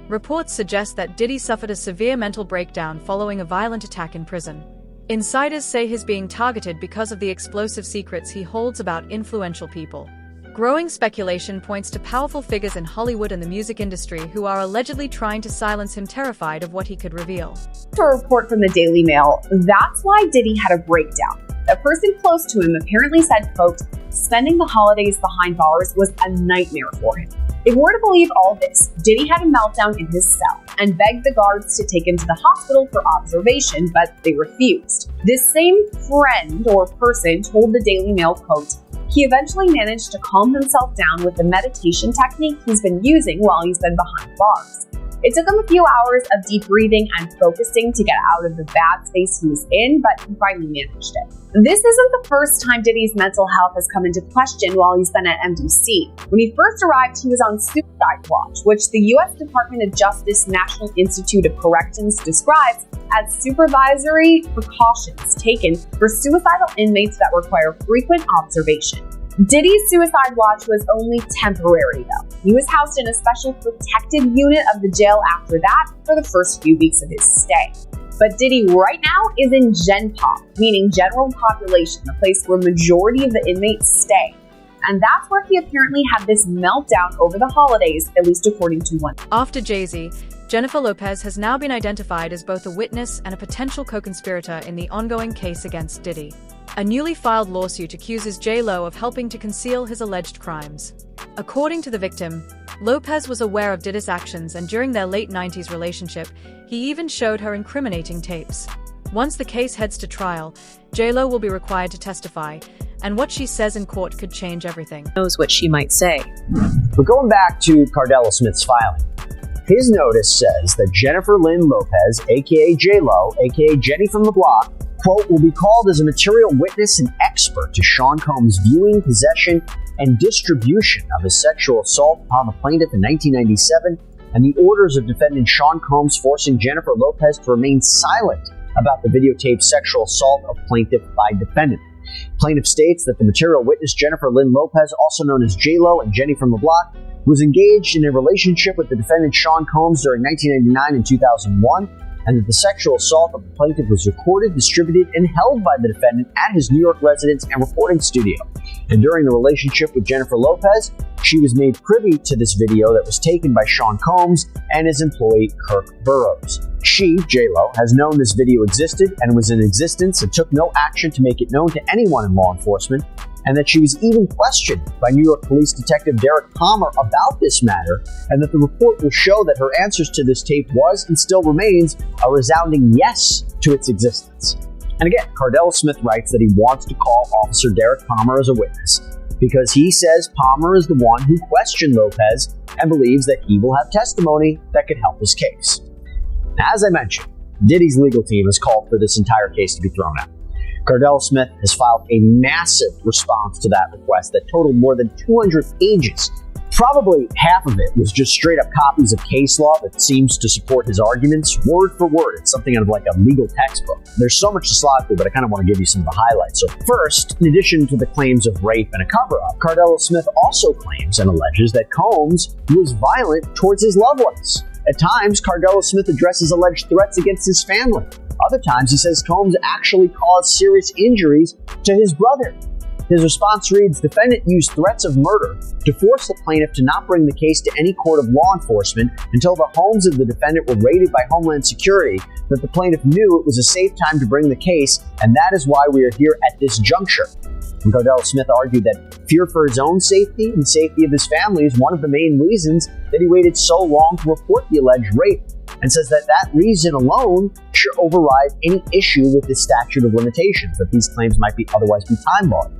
Reports suggest that Diddy suffered a severe mental breakdown following a violent attack in prison. Insiders say he's being targeted because of the explosive secrets he holds about influential people. Growing speculation points to powerful figures in Hollywood and the music industry who are allegedly trying to silence him, terrified of what he could reveal. A report from the Daily Mail, that's why Diddy had a breakdown. A person close to him apparently said, quote, spending the holidays behind bars was a nightmare for him. If we're to believe all this, Diddy had a meltdown in his cell and begged the guards to take him to the hospital for observation, but they refused. This same friend or person told the Daily Mail, quote, he eventually managed to calm himself down with the meditation technique he's been using while he's been behind bars. It took him a few hours of deep breathing and focusing to get out of the bad space he was in, but he finally managed it. This isn't the first time Diddy's mental health has come into question while he's been at MDC. When he first arrived, he was on suicide watch, which the U.S. Department of Justice National Institute of Corrections describes as supervisory precautions taken for suicidal inmates that require frequent observation. Diddy's suicide watch was only temporary, though. He was housed in a special protected unit of the jail after that for the first few weeks of his stay. But Diddy right now is in Gen Pop, meaning general population, the place where majority of the inmates stay. And that's where he apparently had this meltdown over the holidays, at least according to one. After Jay-Z, Jennifer Lopez has now been identified as both a witness and a potential co-conspirator in the ongoing case against Diddy. A newly filed lawsuit accuses J-Lo of helping to conceal his alleged crimes. According to the victim, Lopez was aware of Diddy's actions, and during their late 90s relationship, he even showed her incriminating tapes. Once the case heads to trial, J-Lo will be required to testify, and what she says in court could change everything. Knows what she might say. But going back to Cardella Smith's filing, his notice says that Jennifer Lynn Lopez, aka J-Lo, aka Jenny from the Block, quote, will be called as a material witness and expert to Sean Combs' viewing, possession, and distribution of his sexual assault upon the plaintiff in 1997, and the orders of defendant Sean Combs forcing Jennifer Lopez to remain silent about the videotaped sexual assault of plaintiff by defendant. Plaintiff states that the material witness Jennifer Lynn Lopez, also known as J-Lo and Jenny from the Block, was engaged in a relationship with the defendant Sean Combs during 1999 and 2001, and that the sexual assault of the plaintiff was recorded, distributed, and held by the defendant at his New York residence and recording studio. And during the relationship with Jennifer Lopez, she was made privy to this video that was taken by Sean Combs and his employee Kirk Burroughs. She, J-Lo, has known this video existed and was in existence and took no action to make it known to anyone in law enforcement, and that she was even questioned by New York Police Detective Derek Palmer about this matter, and that the report will show that her answers to this tape was and still remains a resounding yes to its existence. And again, Cardella Smith writes that he wants to call Officer Derek Palmer as a witness because he says Palmer is the one who questioned Lopez and believes that he will have testimony that could help his case. As I mentioned, Diddy's legal team has called for this entire case to be thrown out. Cardella Smith has filed a massive response to that request that totaled more than 200 pages. Probably half of it was just straight up copies of case law that seems to support his arguments word for word. It's something out of like a legal textbook. There's so much to slog through, but I kind of want to give you some of the highlights. So first, in addition to the claims of rape and a cover-up, Cardella Smith also claims and alleges that Combs was violent towards his loved ones. At times, Cardella Smith addresses alleged threats against his family. Other times, he says Combs actually caused serious injuries to his brother. His response reads, defendant used threats of murder to force the plaintiff to not bring the case to any court of law enforcement until the homes of the defendant were raided by Homeland Security, that the plaintiff knew it was a safe time to bring the case, and that is why we are here at this juncture. And Cardella Smith argued that fear for his own safety and the safety of his family is one of the main reasons that he waited so long to report the alleged rape, and says that that reason alone should override any issue with the statute of limitations, that these claims might be otherwise be time-barred.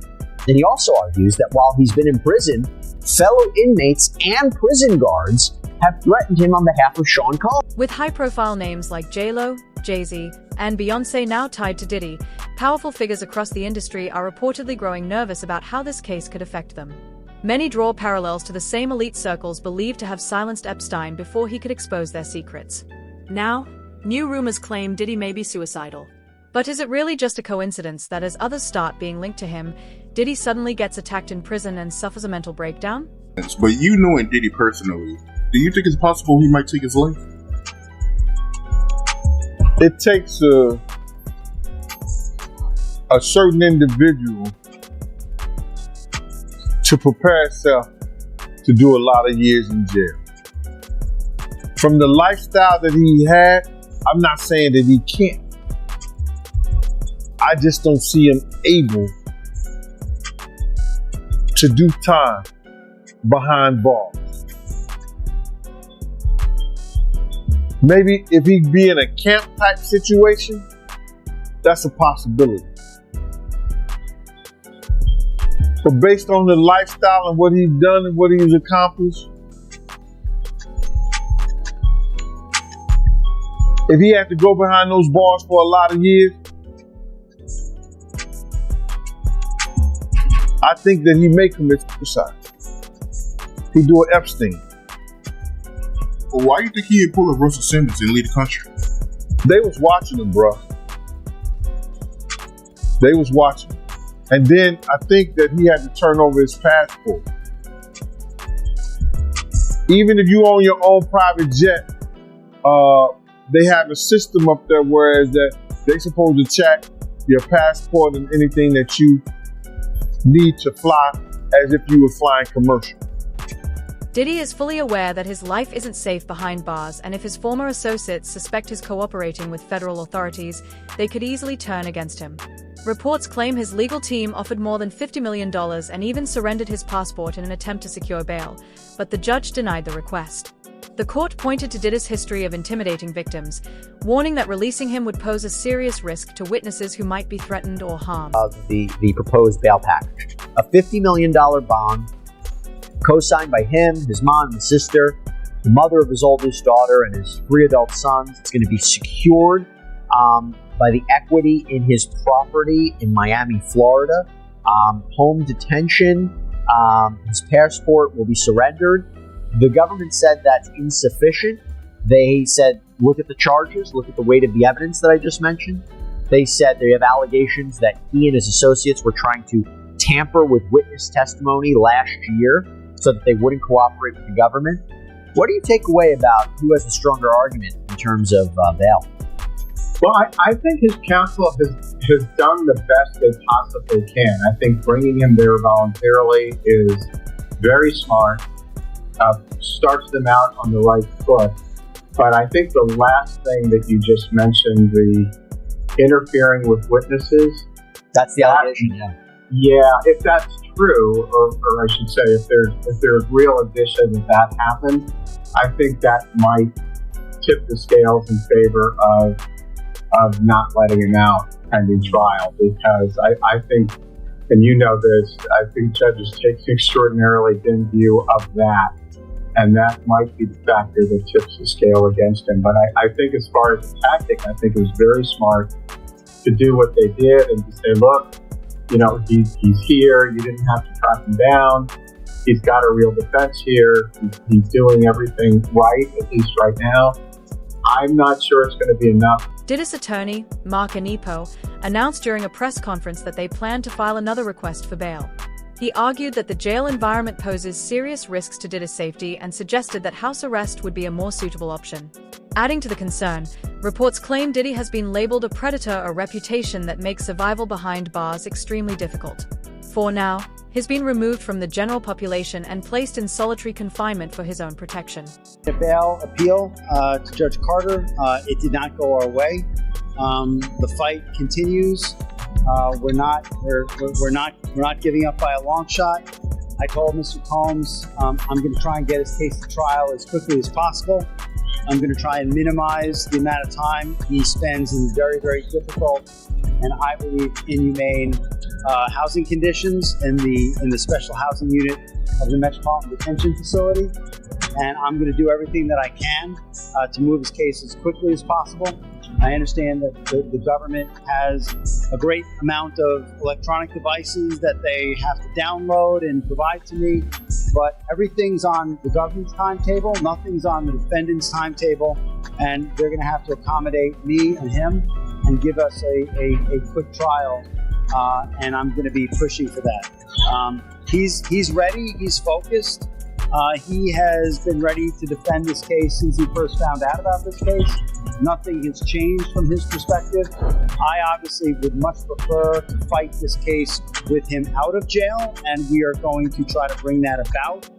And he also argues that while he's been in prison, fellow inmates and prison guards have threatened him on behalf of Sean Combs. With high-profile names like J-Lo, Jay-Z, and Beyoncé now tied to Diddy, powerful figures across the industry are reportedly growing nervous about how this case could affect them. Many draw parallels to the same elite circles believed to have silenced Epstein before he could expose their secrets. Now, new rumors claim Diddy may be suicidal. But is it really just a coincidence that as others start being linked to him, Diddy suddenly gets attacked in prison and suffers a mental breakdown? But you knowing Diddy personally, Do you think it's possible he might take his life? It takes a certain individual to prepare himself to do a lot of years in jail. From the lifestyle that he had, I'm not saying that he can't. I just don't see him able to do time behind bars. Maybe if he'd be in a camp type situation, that's a possibility. But based on the lifestyle and what he's done and what he's accomplished, if he had to go behind those bars for a lot of years, I think that he may commit suicide. He'd do an Epstein. Well, why do you think he would pull a Russell Simmons and leave the country? They was watching him, bro. They was watching him. And then I think that he had to turn over his passport. Even if you own your own private jet, they have a system up there whereas that they supposed to check your passport and anything that you need to fly as if you were flying commercial. Diddy is fully aware that his life isn't safe behind bars, and if his former associates suspect his cooperating with federal authorities, they could easily turn against him. Reports claim his legal team offered more than $50 million and even surrendered his passport in an attempt to secure bail, but the judge denied the request. The court pointed to Diddy's history of intimidating victims, warning that releasing him would pose a serious risk to witnesses who might be threatened or harmed. The proposed bail package. A $50 million bond, co-signed by him, his mom, and his sister, the mother of his oldest daughter, and his 3 adult sons. It's going to be secured by the equity in his property in Miami, Florida. Home detention, his passport will be surrendered. The government said that's insufficient. They said, look at the charges, look at the weight of the evidence that I just mentioned. They said they have allegations that he and his associates were trying to tamper with witness testimony last year so that they wouldn't cooperate with the government. What do you take away about who has a stronger argument in terms of bail? Well, I think his counsel has done the best they possibly can. I think bringing him there voluntarily is very smart. Starts them out on the right foot. But I think the last thing that you just mentioned, the interfering with witnesses. That's the allegation, yeah. Yeah, if that's true, or I should say, if there's real addition that happened, I think that might tip the scales in favor of not letting him out pending trial. Because I think, and you know this, I think judges take an extraordinarily dim view of that. And that might be the factor that tips the scale against him. But I think as far as the tactic, I think it was very smart to do what they did and to say, look, you know, he's here. You didn't have to track him down. He's got a real defense here. He's doing everything right, at least right now. I'm not sure it's going to be enough. Diddy's attorney, Mark Anipo, announced during a press conference that they plan to file another request for bail. He argued that the jail environment poses serious risks to Diddy's safety and suggested that house arrest would be a more suitable option. Adding to the concern, reports claim Diddy has been labeled a predator, a reputation that makes survival behind bars extremely difficult. For now, he's been removed from the general population and placed in solitary confinement for his own protection. A bail appeal to Judge Carter. It did not go our way. The fight continues. We're not giving up by a long shot. I told Mr. Combs I'm going to try and get his case to trial as quickly as possible. I'm going to try and minimize the amount of time he spends in very, very difficult and I believe inhumane housing conditions in the special housing unit of the Metropolitan Detention Facility. And I'm going to do everything that I can to move his case as quickly as possible. I understand that the government has a great amount of electronic devices that they have to download and provide to me, but everything's on the government's timetable, nothing's on the defendant's timetable, and they're going to have to accommodate me and him and give us a quick trial, and I'm going to be pushing for that. He's ready, he's focused. He has been ready to defend this case since he first found out about this case. Nothing has changed from his perspective. I obviously would much prefer to fight this case with him out of jail, and we are going to try to bring that about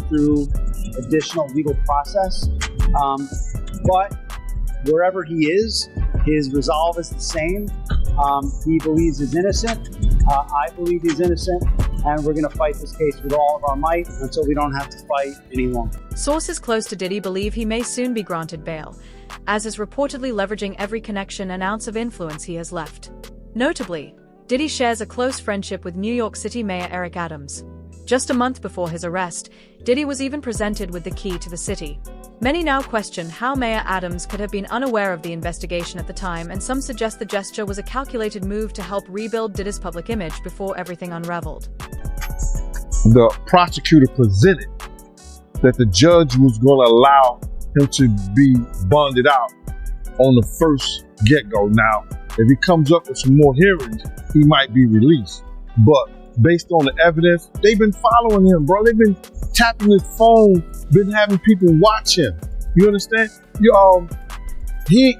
through additional legal process. But wherever he is, his resolve is the same. He believes he's innocent. I believe he's innocent. And we're going to fight this case with all of our might until we don't have to fight any longer. Sources close to Diddy believe he may soon be granted bail, as is reportedly leveraging every connection and ounce of influence he has left. Notably, Diddy shares a close friendship with New York City Mayor Eric Adams. Just a month before his arrest, Diddy was even presented with the key to the city. Many now question how Mayor Adams could have been unaware of the investigation at the time, and some suggest the gesture was a calculated move to help rebuild Diddy's public image before everything unraveled. The prosecutor presented that the judge was going to allow him to be bonded out on the first get-go. Now, if he comes up with some more hearings, he might be released. But based on the evidence, they've been following him, bro. They've been tapping his phone, been having people watch him. You understand? He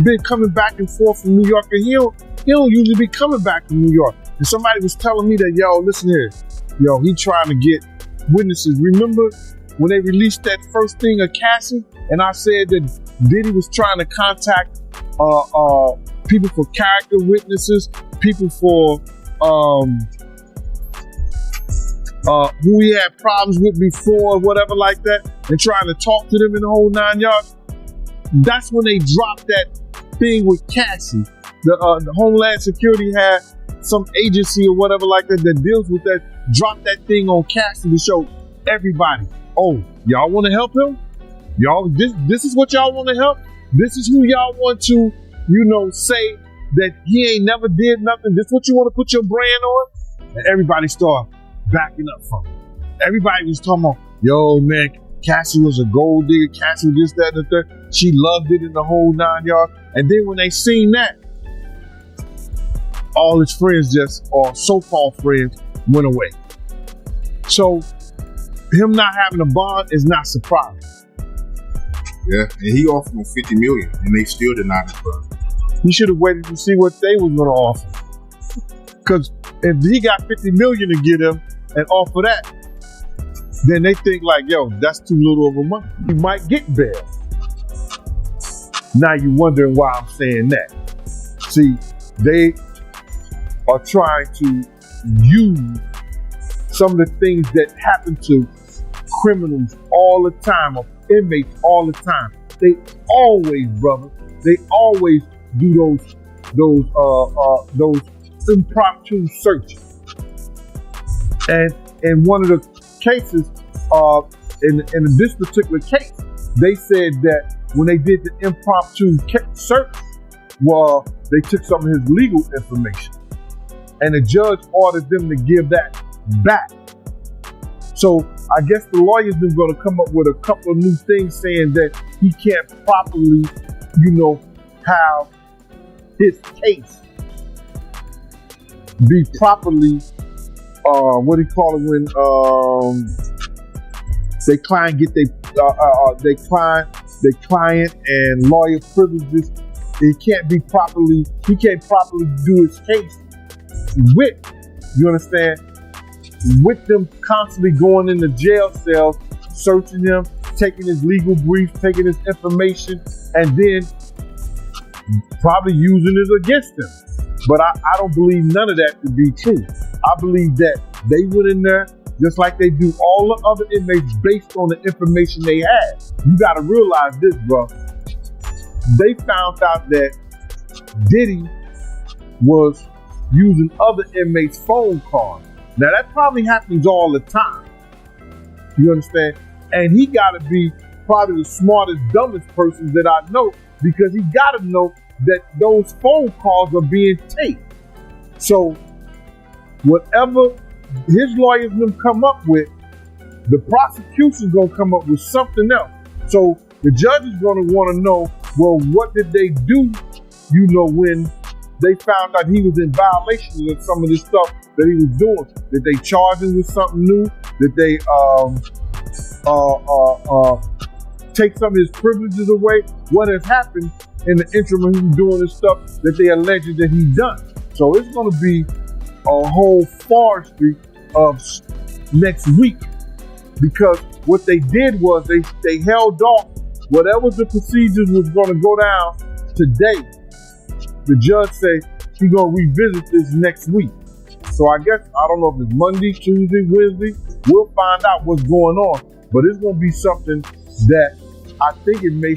been coming back and forth from New York, and he don't usually be coming back from New York. And somebody was telling me that, yo, listen here, he trying to get witnesses. Remember when they released that first thing of Cassie, and I said that Diddy was trying to contact people for character witnesses, people for who he had problems with before, whatever like that, and trying to talk to them in the whole 9 yards. That's when they dropped that thing with Cassie. The Homeland Security had some agency or whatever like that that deals with that, dropped that thing on Cassie to show everybody, oh, y'all want to help him? Y'all, this is what y'all want to help? This is who y'all want to, say that he ain't never did nothing. This is what you want to put your brand on? And everybody started backing up from it. Everybody was talking about, yo, man, Cassie was a gold digger. Cassie was this, that, and the third. She loved it in the whole 9 yards. And then when they seen that, all his friends or so-called friends, went away. So him not having a bond is not surprising. Yeah, and he offered him $50 million, and they still denied his brother. He should have waited to see what they was going to offer. Because if he got $50 million to get him and offer that, then they think like, yo, that's too little of a money. He might get bail. Now you're wondering why I'm saying that. See, they are trying to use some of the things that happen to criminals all the time, or inmates all the time. They always, brother, they always do those impromptu searches. And in one of the cases, in this particular case, they said that when they did the impromptu search, well, they took some of his legal information, and the judge ordered them to give that back. So I guess the lawyers are going to come up with a couple of new things saying that he can't properly, have his case be properly, what do you call it when they client get they client and lawyer privileges. He can't properly do his case with, you understand, with them constantly going into jail cells, searching him, taking his legal brief, taking his information, and then probably using it against him. But I don't believe none of that to be true. I believe that they went in there just like they do all the other inmates based on the information they had. You got to realize this, bro. They found out that Diddy was using other inmates' phone cards. Now that probably happens all the time. You understand? And he got to be probably the smartest, dumbest person that I know, because he got to know that those phone calls are being taped. So whatever his lawyers them come up with, the prosecution's gonna come up with something else. So the judge is gonna want to know, well, what did they do? When they found out he was in violation of some of this stuff that he was doing. Did they charge him with something new? Did they take some of his privileges away. What has happened in the interim of him doing the stuff that they alleged that he's done. So it's going to be a whole forestry of next week, because what they did was they held off whatever the procedures was going to go down today. The judge said he's going to revisit this next week. So I guess, I don't know if it's Monday, Tuesday, Wednesday, we'll find out what's going on. But it's going to be something that I think it may